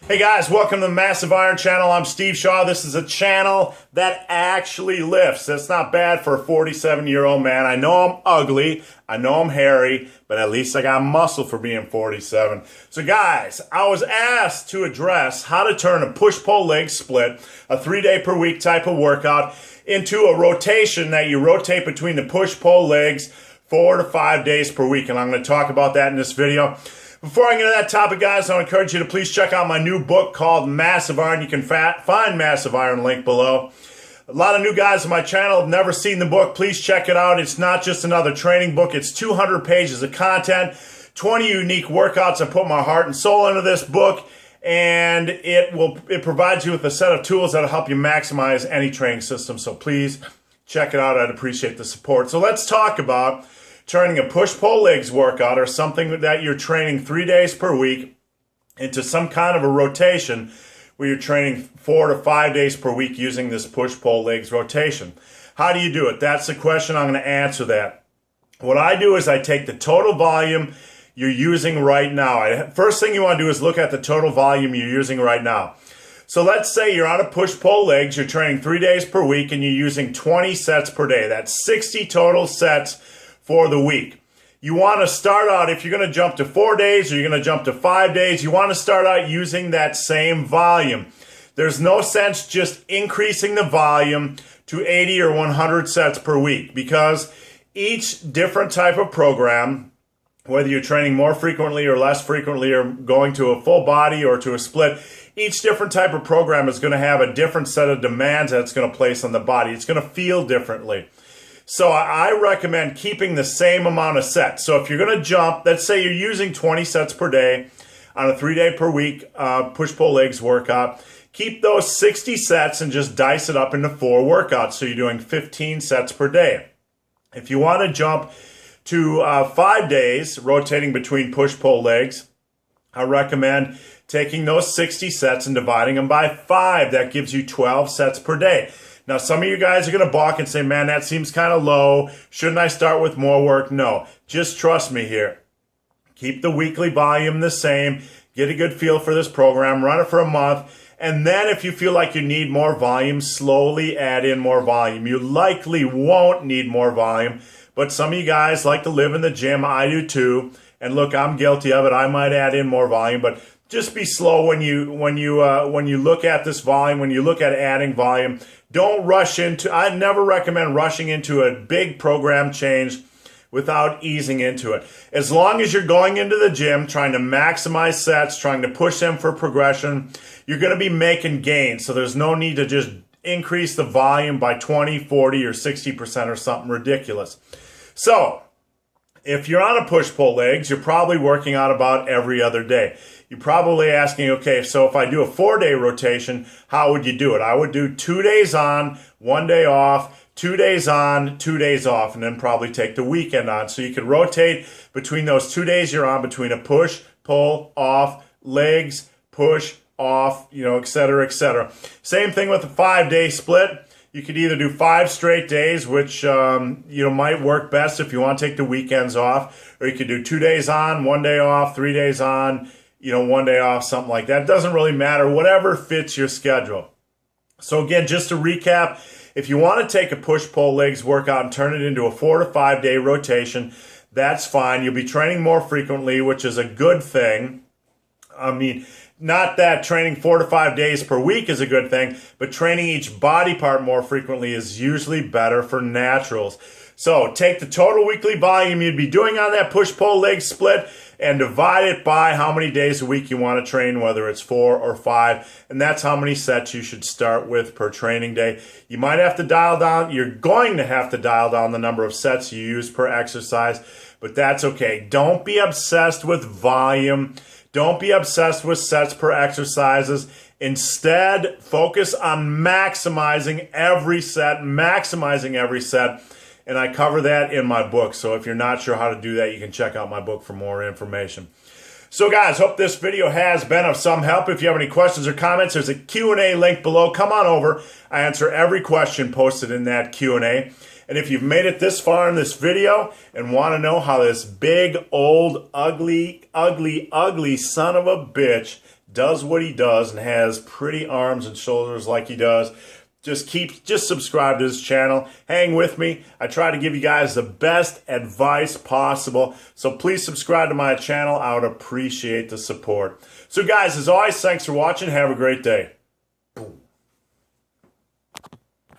Hey guys, welcome to the Massive Iron Channel. I'm Steve Shaw. This is a channel that actually lifts. That's not bad for a 47-year-old man. I know I'm ugly, I know I'm hairy, but at least I got muscle for being 47. So guys, I was asked to address how to turn a push-pull leg split, a 3-day per week type of workout, into a rotation that you rotate between the push-pull legs 4 to 5 days per week. And I'm going to talk about that in this video. Before I get into that topic, guys, I want to encourage you to please check out my new book called Massive Iron. You can find Massive Iron link below. A lot of new guys on my channel have never seen the book. Please check it out. It's not just another training book. It's 200 pages of content, 20 unique workouts. I put my heart and soul into this book, and it provides you with a set of tools that will help you maximize any training system. So please check it out. I'd appreciate the support. So let's talk about turning a push-pull legs workout or something that you're training 3 days per week into some kind of a rotation where you're training 4 to 5 days per week using this push-pull legs rotation. How do you do it? That's the question. I'm going to answer that. What I do is I take the total volume you're using right now. First thing you want to do is look at the total volume you're using right now. So let's say you're on a push-pull legs, you're training 3 days per week, and you're using 20 sets per day. That's 60 total sets for the week. You want to start out, if you're going to jump to 4 days or you're going to jump to 5 days, you want to start out using that same volume. There's no sense just increasing the volume to 80 or 100 sets per week, because each different type of program, whether you're training more frequently or less frequently or going to a full body or to a split, each different type of program is going to have a different set of demands that it's going to place on the body. It's going to feel differently. So I recommend keeping the same amount of sets. So if you're going to jump, let's say you're using 20 sets per day on a 3-day per week push-pull legs workout, keep those 60 sets and just dice it up into 4 workouts. So you're doing 15 sets per day. If you want to jump to 5 days, rotating between push-pull legs, I recommend taking those 60 sets and dividing them by 5. That gives you 12 sets per day. Now, some of you guys are going to balk and say, man, that seems kind of low. Shouldn't I start with more work? No, just trust me here. Keep the weekly volume the same. Get a good feel for this program. Run it for a month. And then if you feel like you need more volume, slowly add in more volume. You likely won't need more volume, but some of you guys like to live in the gym. I do too. And look, I'm guilty of it. I might add in more volume, but just be slow when you look at this volume, when you look at adding volume. Don't rush into, I never recommend rushing into a big program change without easing into it. As long as you're going into the gym, trying to maximize sets, trying to push them for progression, you're going to be making gains. So there's no need to just increase the volume by 20, 40, or 60% or something ridiculous. So if you're on a push-pull legs, you're probably working out about every other day. You're probably asking, okay, so if I do a 4-day rotation, how would you do it? I would do 2 days on, 1 day off, 2 days on, 2 days off, and then probably take the weekend on. So you can rotate between those 2 days you're on between a push, pull, off, legs, push, off, et cetera, et cetera. Same thing with a 5-day split. You could either do 5 straight days, which might work best if you want to take the weekends off, or you could do 2 days on, 1 day off, 3 days on, 1 day off, something like that. It doesn't really matter, whatever fits your schedule. So again, just to recap, if you want to take a push-pull legs workout and turn it into a 4 to 5 day rotation, that's fine. You'll be training more frequently, which is a good thing. I mean, not that training 4 to 5 days per week is a good thing, but training each body part more frequently is usually better for naturals. So take the total weekly volume you'd be doing on that push-pull leg split and divide it by how many days a week you want to train, whether it's 4 or 5, and that's how many sets you should start with per training day. You might have to dial down, you're going to have to dial down the number of sets you use per exercise, but that's okay. Don't be obsessed with volume. Don't be obsessed with sets per exercises. Instead, focus on maximizing every set, and I cover that in my book. So if you're not sure how to do that, you can check out my book for more information. So guys, hope this video has been of some help. If you have any questions or comments, there's a Q&A link below. Come on over. I answer every question posted in that Q&A. And if you've made it this far in this video and want to know how this big, old, ugly son of a bitch does what he does and has pretty arms and shoulders like he does, just subscribe to this channel. Hang with me. I try to give you guys the best advice possible. So please subscribe to my channel. I would appreciate the support. So guys, as always, thanks for watching. Have a great day.